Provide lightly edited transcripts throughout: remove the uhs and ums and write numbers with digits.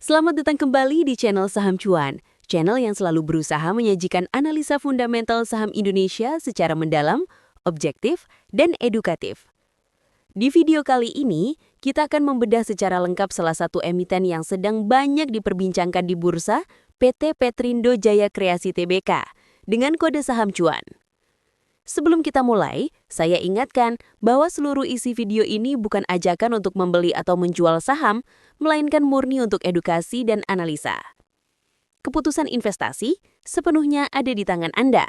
Selamat datang kembali di channel Saham Cuan, channel yang selalu berusaha menyajikan analisa fundamental saham Indonesia secara mendalam, objektif, dan edukatif. Di video kali ini, kita akan membedah secara lengkap salah satu emiten yang sedang banyak diperbincangkan di bursa, PT Petrindo Jaya Kreasi Tbk, dengan kode saham Cuan. Sebelum kita mulai, saya ingatkan bahwa seluruh isi video ini bukan ajakan untuk membeli atau menjual saham, melainkan murni untuk edukasi dan analisa. Keputusan investasi sepenuhnya ada di tangan Anda.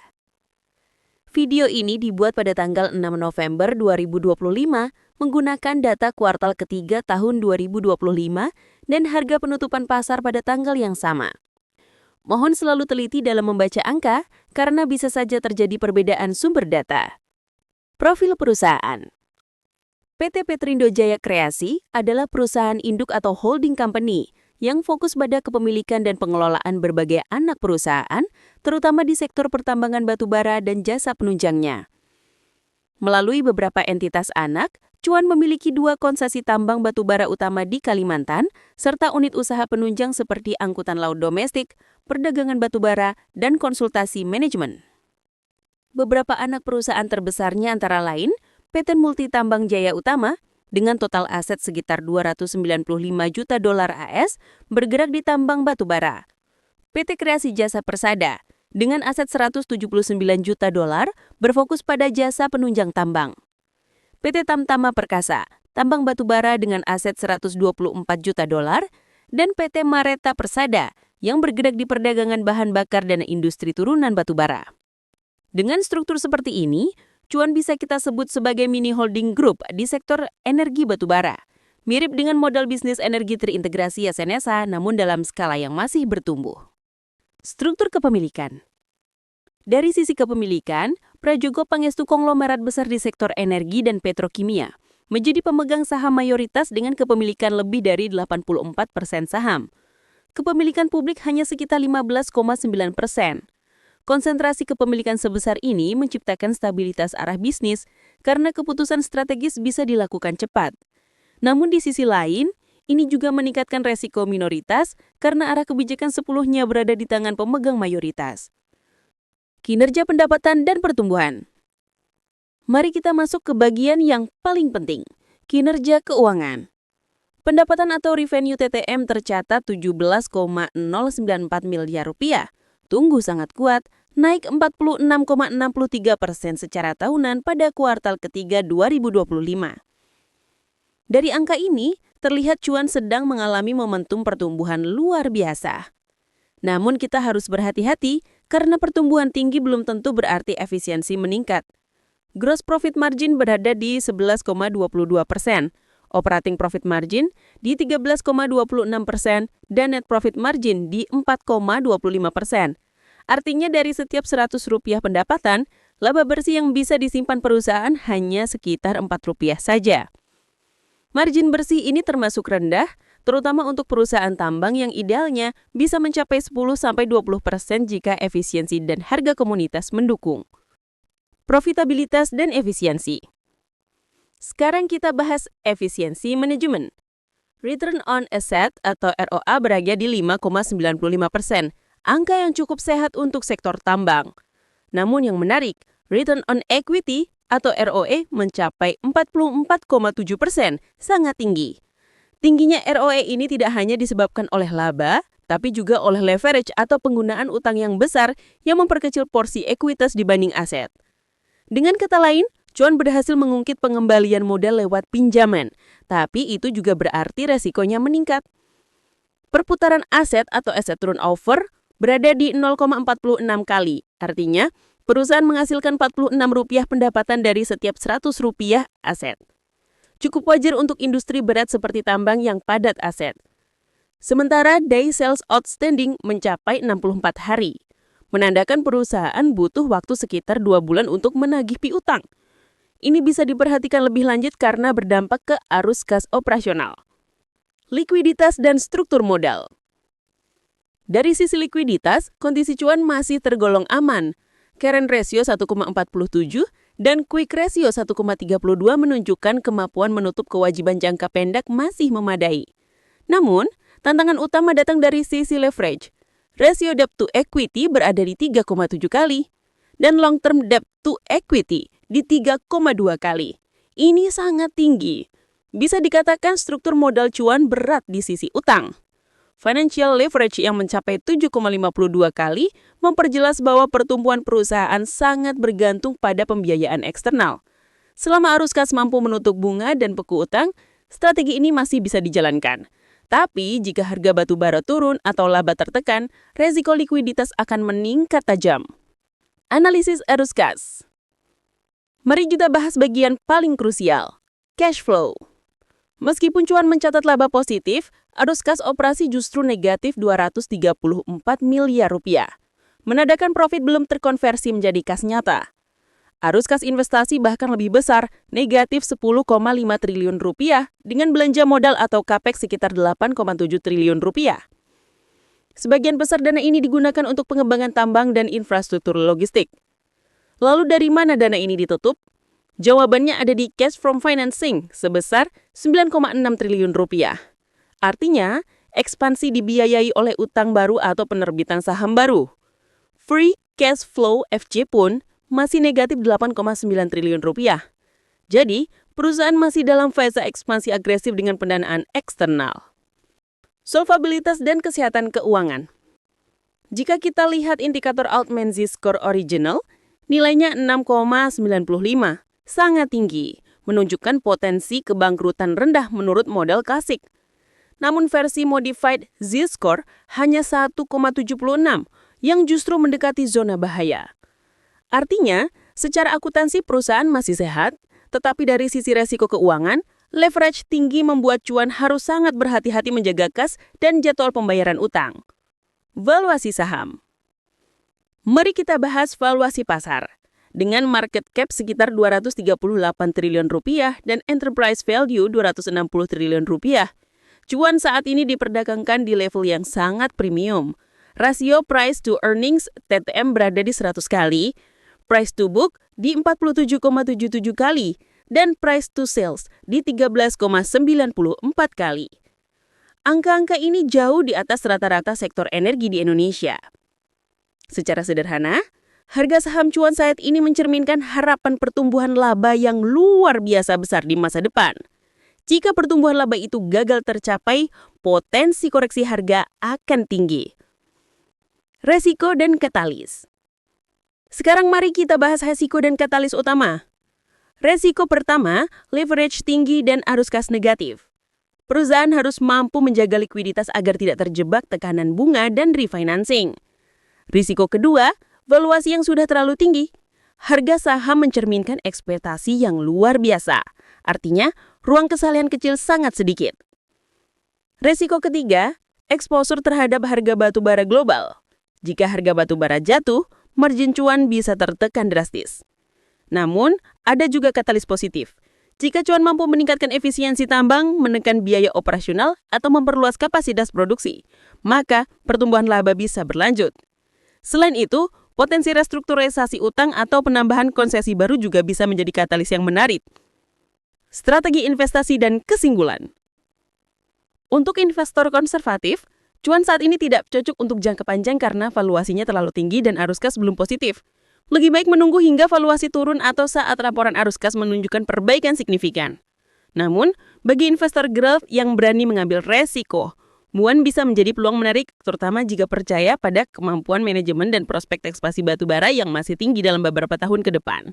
Video ini dibuat pada tanggal 6 November 2025 menggunakan data kuartal ketiga tahun 2025 dan harga penutupan pasar pada tanggal yang sama. Mohon selalu teliti dalam membaca angka karena bisa saja terjadi perbedaan sumber data. Profil perusahaan. PT Petrindo Jaya Kreasi adalah perusahaan induk atau holding company yang fokus pada kepemilikan dan pengelolaan berbagai anak perusahaan, terutama di sektor pertambangan batubara dan jasa penunjangnya. Melalui beberapa entitas anak, Cuan memiliki 2 konsesi tambang batubara utama di Kalimantan, serta unit usaha penunjang seperti angkutan laut domestik, perdagangan batubara, dan konsultasi manajemen. Beberapa anak perusahaan terbesarnya antara lain, PT Multi Tambang Jaya Utama, dengan total aset sekitar 295 juta dolar AS, bergerak di tambang batubara. PT Kreasi Jasa Persada, dengan aset 179 juta dolar, berfokus pada jasa penunjang tambang. PT Tamtama Perkasa, tambang batubara dengan aset 124 juta dolar, dan PT Mareta Persada yang bergerak di perdagangan bahan bakar dan industri turunan batubara. Dengan struktur seperti ini, Cuan bisa kita sebut sebagai mini holding group di sektor energi batubara. Mirip dengan modal bisnis energi terintegrasi SNSA namun dalam skala yang masih bertumbuh. Struktur kepemilikan. Dari sisi kepemilikan, Prajogo Pangestu konglomerat besar di sektor energi dan petrokimia, menjadi pemegang saham mayoritas dengan kepemilikan lebih dari 84% saham. Kepemilikan publik hanya sekitar 15,9%. Konsentrasi kepemilikan sebesar ini menciptakan stabilitas arah bisnis karena keputusan strategis bisa dilakukan cepat. Namun di sisi lain, ini juga meningkatkan resiko minoritas karena arah kebijakan sepenuhnya berada di tangan pemegang mayoritas. Kinerja pendapatan dan pertumbuhan. Mari kita masuk ke bagian yang paling penting, kinerja keuangan. Pendapatan atau revenue TTM tercatat 17,094 miliar rupiah. Tumbuh sangat kuat, naik 46,63% secara tahunan pada kuartal ketiga 2025. Dari angka ini, terlihat Cuan sedang mengalami momentum pertumbuhan luar biasa. Namun kita harus berhati-hati karena pertumbuhan tinggi belum tentu berarti efisiensi meningkat. Gross profit margin berada di 11,22%, operating profit margin di 13,26%, dan net profit margin di 4,25%. Artinya dari setiap Rp100 pendapatan, laba bersih yang bisa disimpan perusahaan hanya sekitar Rp4 saja. Margin bersih ini termasuk rendah, terutama untuk perusahaan tambang yang idealnya bisa mencapai 10-20% jika efisiensi dan harga komunitas mendukung. Profitabilitas dan efisiensi. Sekarang kita bahas efisiensi manajemen. Return on Asset atau ROA berada di 5,95%, angka yang cukup sehat untuk sektor tambang. Namun yang menarik, Return on Equity atau ROE mencapai 44,7%, sangat tinggi. Tingginya ROE ini tidak hanya disebabkan oleh laba, tapi juga oleh leverage atau penggunaan utang yang besar yang memperkecil porsi ekuitas dibanding aset. Dengan kata lain, Cuan berhasil mengungkit pengembalian modal lewat pinjaman, tapi itu juga berarti resikonya meningkat. Perputaran aset atau asset turnover berada di 0,46 kali, artinya perusahaan menghasilkan Rp46 pendapatan dari setiap Rp100 aset. Cukup wajar untuk industri berat seperti tambang yang padat aset. Sementara Day Sales Outstanding mencapai 64 hari, menandakan perusahaan butuh waktu sekitar 2 bulan untuk menagih piutang. Ini bisa diperhatikan lebih lanjut karena berdampak ke arus kas operasional. Likuiditas dan struktur modal. Dari sisi likuiditas, kondisi Cuan masih tergolong aman. Current ratio 1,47 dan quick ratio 1,32 menunjukkan kemampuan menutup kewajiban jangka pendek masih memadai. Namun, Tantangan utama datang dari sisi leverage. Rasio debt to equity berada di 3,7 kali dan long term debt to equity di 3,2 kali. Ini sangat tinggi. Bisa dikatakan struktur modal cuan berat di sisi utang. Financial leverage yang mencapai 7,52 kali memperjelas bahwa pertumbuhan perusahaan sangat bergantung pada pembiayaan eksternal. Selama arus kas mampu menutup bunga dan beku utang, strategi ini masih bisa dijalankan. Tapi jika harga batu bara turun atau laba tertekan, resiko likuiditas akan meningkat tajam. Analisis arus kas. Mari kita bahas bagian paling krusial, cash flow. Meskipun cuan mencatat laba positif, arus kas operasi justru negatif 234 miliar rupiah. Menandakan profit belum terkonversi menjadi kas nyata. Arus kas investasi bahkan lebih besar, negatif 10,5 triliun rupiah dengan belanja modal atau capex sekitar 8,7 triliun rupiah. Sebagian besar dana ini digunakan untuk pengembangan tambang dan infrastruktur logistik. Lalu dari mana dana ini ditutup? Jawabannya ada di cash from financing sebesar 9,6 triliun rupiah. Artinya, ekspansi dibiayai oleh utang baru atau penerbitan saham baru. Free cash flow FC pun masih negatif 8,9 triliun rupiah. Jadi, perusahaan masih dalam fase ekspansi agresif dengan pendanaan eksternal. Solvabilitas dan kesehatan keuangan. Jika kita lihat indikator Altman Z-Score Original, nilainya 6,95, sangat tinggi, menunjukkan potensi kebangkrutan rendah menurut model klasik. Namun versi modified Z-Score hanya 1,76, yang justru mendekati zona bahaya. Artinya, secara akuntansi perusahaan masih sehat, tetapi dari sisi resiko keuangan, leverage tinggi membuat cuan harus sangat berhati-hati menjaga kas dan jadwal pembayaran utang. Valuasi saham. Mari kita bahas valuasi pasar. Dengan market cap sekitar 238 triliun rupiah dan enterprise value 260 triliun rupiah, cuan saat ini diperdagangkan di level yang sangat premium. Rasio price to earnings TTM berada di 100 kali, price to book di 47,77 kali, dan price to sales di 13,94 kali. Angka-angka ini jauh di atas rata-rata sektor energi di Indonesia. Secara sederhana, harga saham cuan saat ini mencerminkan harapan pertumbuhan laba yang luar biasa besar di masa depan. Jika pertumbuhan laba itu gagal tercapai, potensi koreksi harga akan tinggi. Resiko dan katalis. Sekarang mari kita bahas resiko dan katalis utama. Resiko pertama, leverage tinggi dan arus kas negatif. Perusahaan harus mampu menjaga likuiditas agar tidak terjebak tekanan bunga dan refinancing. Risiko kedua, valuasi yang sudah terlalu tinggi. Harga saham mencerminkan ekspektasi yang luar biasa. Artinya, ruang kesalahan kecil sangat sedikit. Resiko ketiga, exposure terhadap harga batu bara global. Jika harga batu bara jatuh, margin cuan bisa tertekan drastis. Namun, ada juga katalis positif. Jika cuan mampu meningkatkan efisiensi tambang, menekan biaya operasional, atau memperluas kapasitas produksi, maka pertumbuhan laba bisa berlanjut. Selain itu, potensi restrukturisasi utang atau penambahan konsesi baru juga bisa menjadi katalis yang menarik. Strategi investasi dan kesimpulan. Untuk investor konservatif, cuan saat ini tidak cocok untuk jangka panjang karena valuasinya terlalu tinggi dan arus kas belum positif. Lebih baik menunggu hingga valuasi turun atau saat laporan arus kas menunjukkan perbaikan signifikan. Namun, bagi investor growth yang berani mengambil resiko, cuan bisa menjadi peluang menarik, terutama jika percaya pada kemampuan manajemen dan prospek ekspansi batu bara yang masih tinggi dalam beberapa tahun ke depan.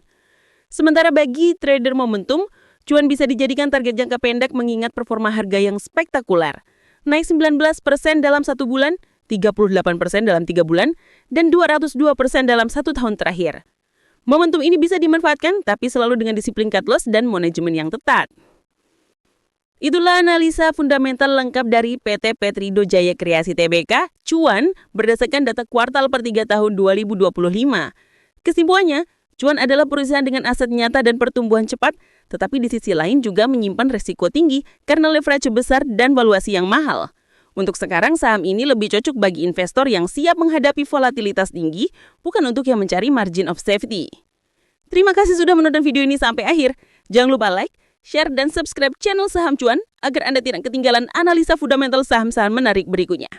Sementara bagi trader momentum, cuan bisa dijadikan target jangka pendek mengingat performa harga yang spektakuler. Naik 19% dalam 1 bulan, 38% dalam 3 bulan, dan 202% dalam 1 tahun terakhir. Momentum ini bisa dimanfaatkan, tapi selalu dengan disiplin cut loss dan manajemen yang tepat. Itulah analisa fundamental lengkap dari PT Petrindo Jaya Kreasi Tbk, cuan berdasarkan data kuartal per 3 tahun 2025. Kesimpulannya, cuan adalah perusahaan dengan aset nyata dan pertumbuhan cepat, tetapi di sisi lain juga menyimpan resiko tinggi karena leverage besar dan valuasi yang mahal. Untuk sekarang, saham ini lebih cocok bagi investor yang siap menghadapi volatilitas tinggi, bukan untuk yang mencari margin of safety. Terima kasih sudah menonton video ini sampai akhir. Jangan lupa like, share, dan subscribe channel Saham Cuan agar Anda tidak ketinggalan analisa fundamental saham-saham menarik berikutnya.